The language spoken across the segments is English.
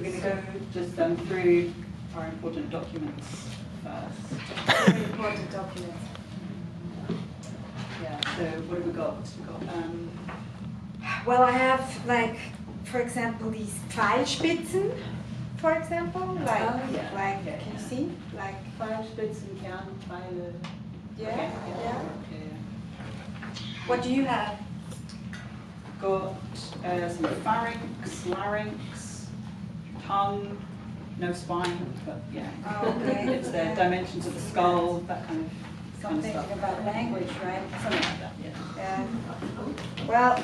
We're going to go just through our important documents first. Very important documents. Yeah, so what have we got? Well, I have, like, for example, these Pfeilspitzen, for example. Like, can you see? Like, Pfeilspitzen, Kernpfeile. yeah, Okay, yeah. Okay. What do you have? Got some pharynx, larynx, tongue, no spine, but yeah. Oh, okay. It's the dimensions of the skull, that kind of Something stuff. about language, right? Something like that, yeah. Yeah. Well,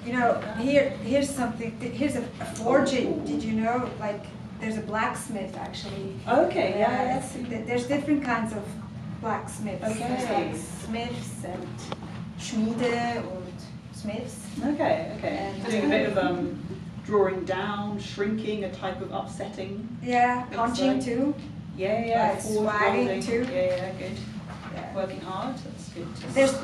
you know, here's something. Here's a forging. Did you know? Like, there's a blacksmith actually. Okay, yeah. There's different kinds of blacksmiths. Okay. There's like smiths and Schmide and smiths. Okay, okay. And So doing a bit of drawing down, shrinking, a type of upsetting. Yeah, Looks punching like. too. Yeah, Like forward swagging folding. too. Yeah, good. Yeah. Working hard, that's good.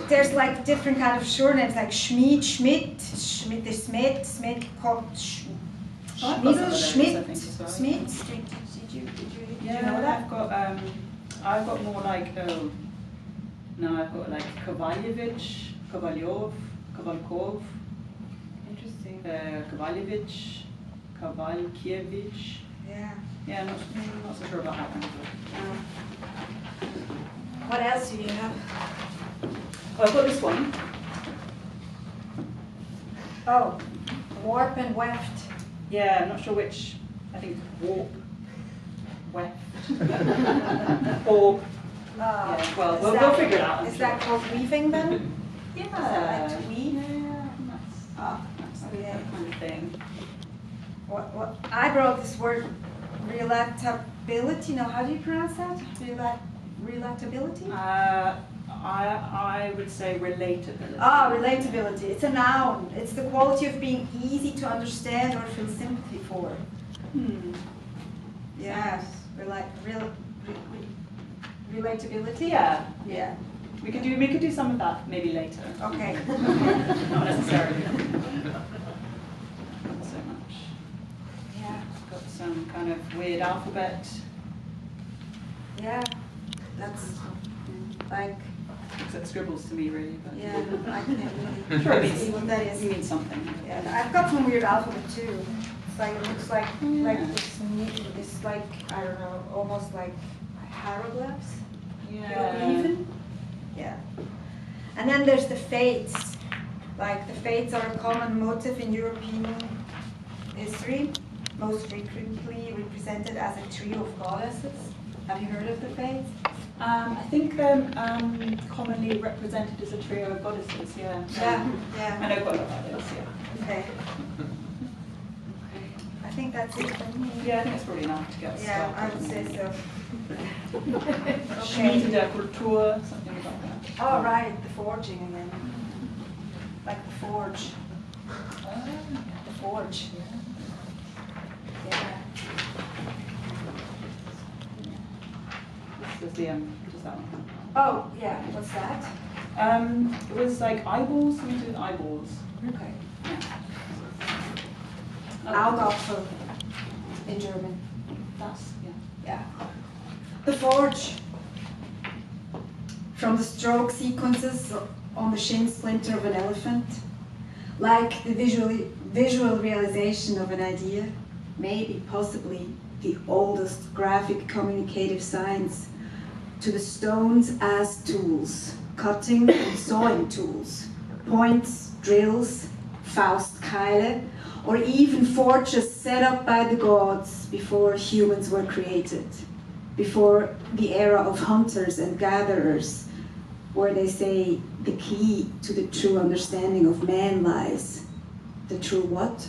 There's like different kind of surnames like Schmid, Schmidt, Schmidt is Smith, Smith called Schmidl, Schmidt, Smith. Did you know that? I've got more like I've got like Kovalyevich, Kovalyov, Kovalkov, Interesting. Kovalyevich, Kovalkiewicz. Yeah. Yeah, not so sure about that one. What else do you have? Well, I've got this one. Oh, warp and weft. Yeah, I'm not sure which. I think warp, weft, orb. Yeah, well, we'll figure it out. Is that called weaving then? Yeah. Is that like to weave? Yeah, that's okay. that kind of thing. What I brought this word relatability. Now, how do you pronounce that? Relatability? I would say relatability. Ah, relatability. It's a noun. It's the quality of being easy to understand or feel sympathy for. Yeah. Relatability. Yeah. Yeah. We could do some of that maybe later. Okay. Not necessarily. Not so much. Yeah. Got some kind of weird alphabet. Yeah. That's like. Looks like scribbles to me, really. But Yeah. I can't really sure, it see what that is. It means something. Yeah. I've got some weird alphabet too. It's like it looks like Yeah. this like I don't know, almost like hieroglyphs. Yeah. Even. Yeah. And then there's the fates. Like the fates are a common motif in European history, most frequently represented as a trio of goddesses. Have you heard of the fates? I think commonly represented as a trio of goddesses. Yeah. Yeah. I know quite a lot about this. Yeah. Okay. I think that's it for me. Yeah, I think it's probably enough to get us Yeah, started. I would say so. Schmid der Kultur, something about that. Oh, right, the forging again. Like the forge. The forge. Yeah. This is just that one. Oh, yeah, what's that? It was like eyeballs, something to do with eyeballs. Okay. Yeah. Augapfel in German. That's, yeah. Yeah. The forge. From the stroke sequences on the shin splinter of an elephant, like the visual realization of an idea, maybe possibly the oldest graphic communicative science, to the stones as tools, cutting and sawing tools, points, drills, Faustkeile, or even forges set up by the gods before humans were created, before the era of hunters and gatherers, where they say the key to the true understanding of man lies. The true what?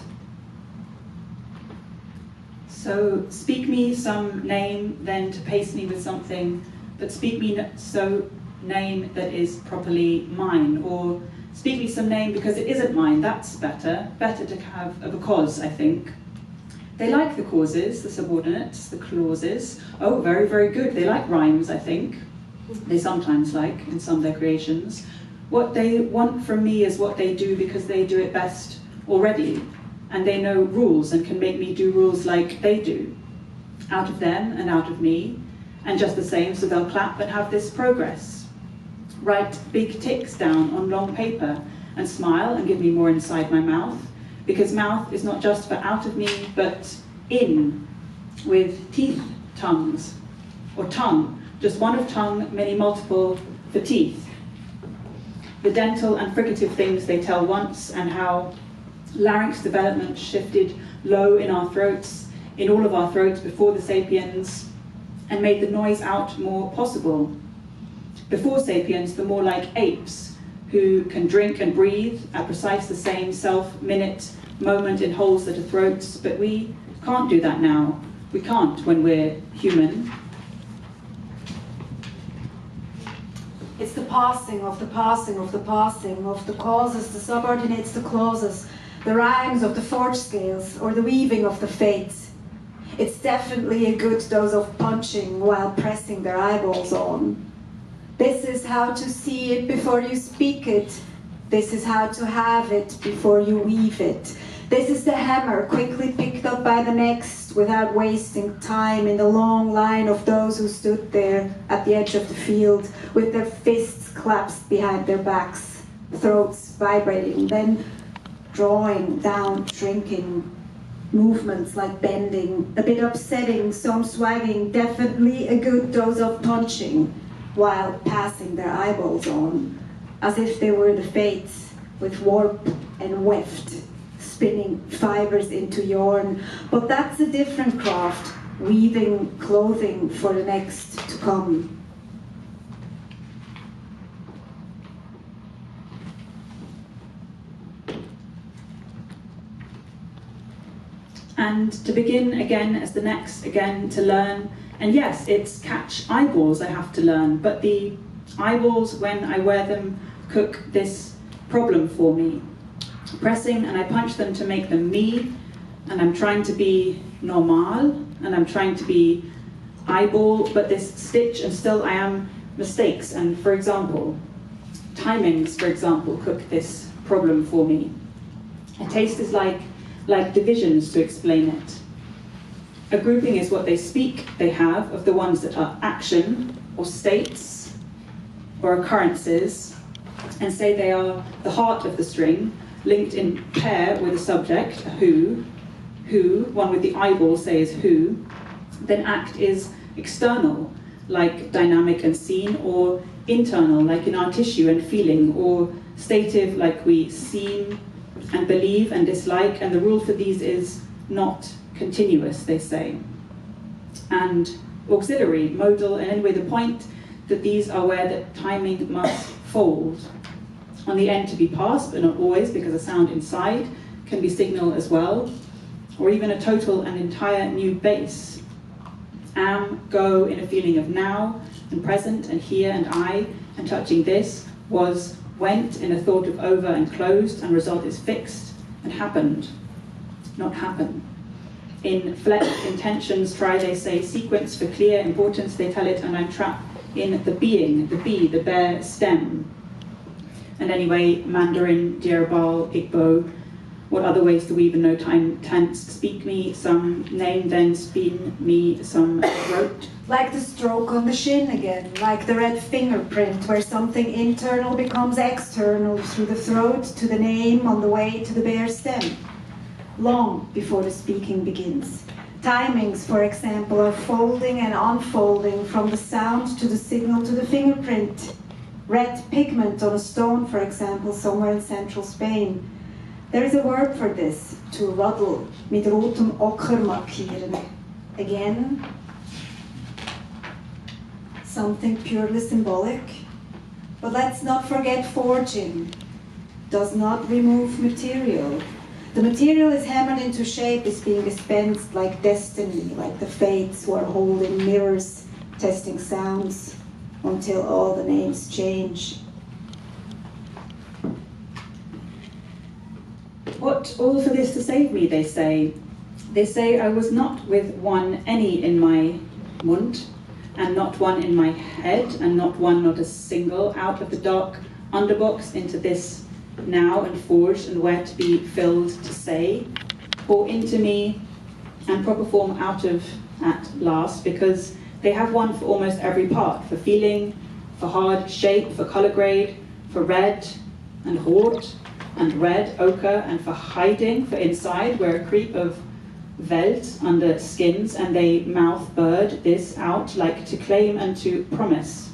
So speak me some name, then to paste me with something, but speak me so name that is properly mine, or speak me some name because it isn't mine. That's better to have a because, I think. They like the causes, the subordinates, the clauses. Oh, very, very good. They like rhymes, I think. They sometimes like in some of their creations. What they want from me is what they do because they do it best already. and they know rules and can make me do rules like they do, out of them and out of me, and just the same, so they'll clap and have this progress. Write big ticks down on long paper and smile and give me more inside my mouth, because mouth is not just for out of me, but in, with teeth, tongues, or tongue, just one of tongue, many multiple for teeth. The dental and fricative things they tell once, and how larynx development shifted low in our throats, in all of our throats before the sapiens, and made the noise out more possible. Before sapiens, the more like apes, who can drink and breathe at precise the same self-minute moment in holes that are throats, but we can't do that now. We can't when we're human. It's the passing of the passing of the passing of the causes, the subordinates, the clauses, the rhymes of the forge scales, or the weaving of the fates. It's definitely a good dose of punching while pressing their eyeballs on. This is how to see it before you speak it. This is how to have it before you weave it. This is the hammer quickly picked up by the next without wasting time in the long line of those who stood there at the edge of the field with their fists clasped behind their backs, throats vibrating, then drawing down, shrinking, movements like bending, a bit upsetting, some swagging, definitely a good dose of punching while passing their eyeballs on, as if they were the fates with warp and weft, spinning fibers into yarn. But that's a different craft, weaving clothing for the next to come. And to begin again as the next again to learn. And yes, it's catch eyeballs I have to learn, but the eyeballs, when I wear them, cook this problem for me. Pressing, and I punch them to make them me, and I'm trying to be normal, and I'm trying to be eyeball, but this stitch, and still I am mistakes. And for example, timings, for example, cook this problem for me. A taste is like divisions to explain it. A grouping is what they speak they have of the ones that are action or states or occurrences, and say they are the heart of the string, linked in pair with a subject, a who, one with the eyeball say is who. Then act is external, like dynamic and seen, or internal, like in our tissue and feeling, or stative, like we seem and believe and dislike, and the rule for these is not continuous, they say. And auxiliary, modal, and anyway, the point that these are where the timing must fold. On the end to be passed, but not always, because a sound inside can be signal as well, or even a total and entire new base. Am, go in a feeling of now, and present, and here, and I, and touching this, was, went in a thought of over and closed, and result is fixed, and happened, not happen. In flex intentions, try, they say, sequence for clear importance, they tell it, and I'm trapped in the being, the be, the bare stem. And anyway, Mandarin, Dierbal, Igbo, what other ways do we even know time tense? Speak me some name, then spin me some throat. Like the stroke on the shin again, like the red fingerprint, where something internal becomes external through the throat to the name on the way to the bare stem, long before the speaking begins. Timings, for example, are folding and unfolding from the sound to the signal to the fingerprint. Red pigment on a stone, for example, somewhere in central Spain. There is a word for this, to ruddle, mit rotem Ocker markieren. Again, something purely symbolic. But let's not forget forging. Does not remove material. The material is hammered into shape, is being dispensed like destiny, like the fates who are holding mirrors, testing sounds, until all the names change. What all for this to save me, they say. They say I was not with one any in my mund, and not one in my head, and not one, not a single, out of the dark underbox into this now and forged and where to be filled to say. or into me, and proper form out of at last, because they have one for almost every part, for feeling, for hard shape, for colour grade, for red and rot, and red, ochre, and for hiding, for inside, where a creep of Welt under skins, and they mouth bird this out, like to claim and to promise.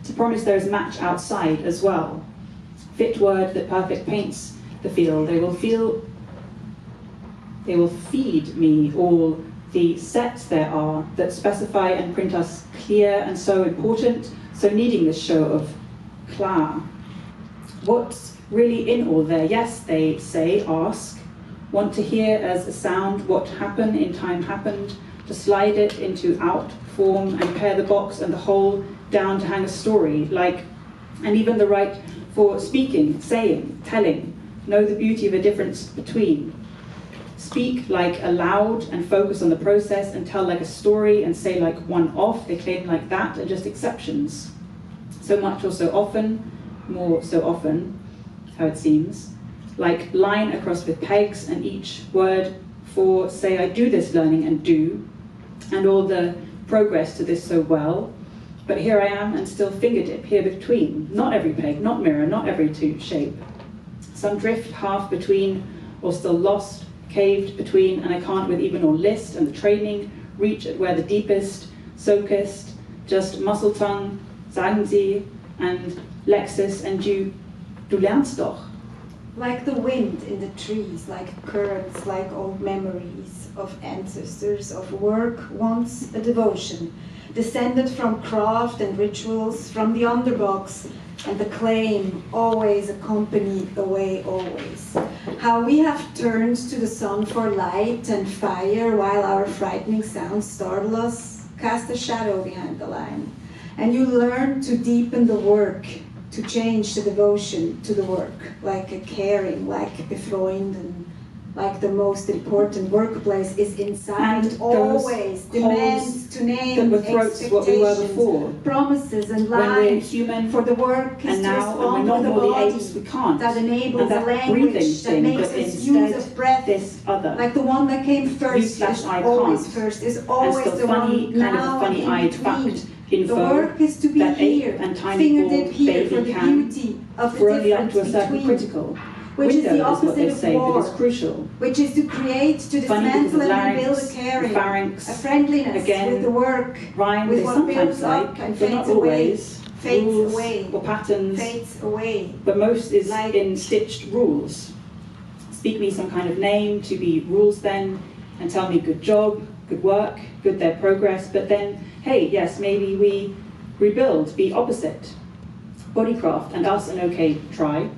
To promise there is match outside as well. Fit word that perfect paints the field. They will feed me all the sets there are that specify and print us clear and so important, so needing this show of klar. What's really in all there? Yes, they say, ask, want to hear as a sound what happened in time happened, to slide it into out form and pare the box and the whole down to hang a story, like, and even the right for speaking, saying, telling, know the beauty of a difference between. Speak like aloud and focus on the process, and tell like a story and say like one off, they claim like that, and just exceptions. So much or so often, more so often, how it seems. Like line across with pegs, and each word for say I do this learning and do, and all the progress to this so well. But here I am and still fingertip here between, not every peg, not mirror, not every two shape. Some drift half between, or still lost, caved between, and I can't with even or list, and the training reach at where the deepest, soakest, just muscle tongue, sagen Sie, and Lexis, and du lernst doch. Like the wind in the trees, like currents, like old memories of ancestors, of work once a devotion, descended from craft and rituals, from the underbox, and the claim always accompany away always. How we have turned to the sun for light and fire, while our frightening sounds startle us, cast a shadow behind the line. And you learn to deepen the work, to change the devotion to the work, like a caring, like befreunden, like the most important workplace is inside, and always demands to name expectations, what we were before. Promises and When we're lies human, for the work is and to now respond we're with not a more the body apes, we can't. that enables and that a language breathing that thing, makes but us instead use of breath, this other. like the one that came first is I always can't. first, is And always still the funny, one kind of now a funny and in eyed between. fact, info, The work is to be that here, ape and tiny fingertip bald here for baby the can, beauty of the for only up difference to a certain between, critical. which is the Window is what opposite they of say, war, but it's crucial. which is to create, to Funny because dismantle of and rebuild larynx, a caring, pharynx, a friendliness again, with the work, rhyme with they what sometimes builds up like, and but not fades away, always. fades Rules away, or patterns, fades away. but most is Like- in stitched rules. Speak me some kind of name to be rules then, and tell me good job, good work, good their progress, but then, hey, yes, maybe we rebuild, be opposite. Bodycraft and us an okay try.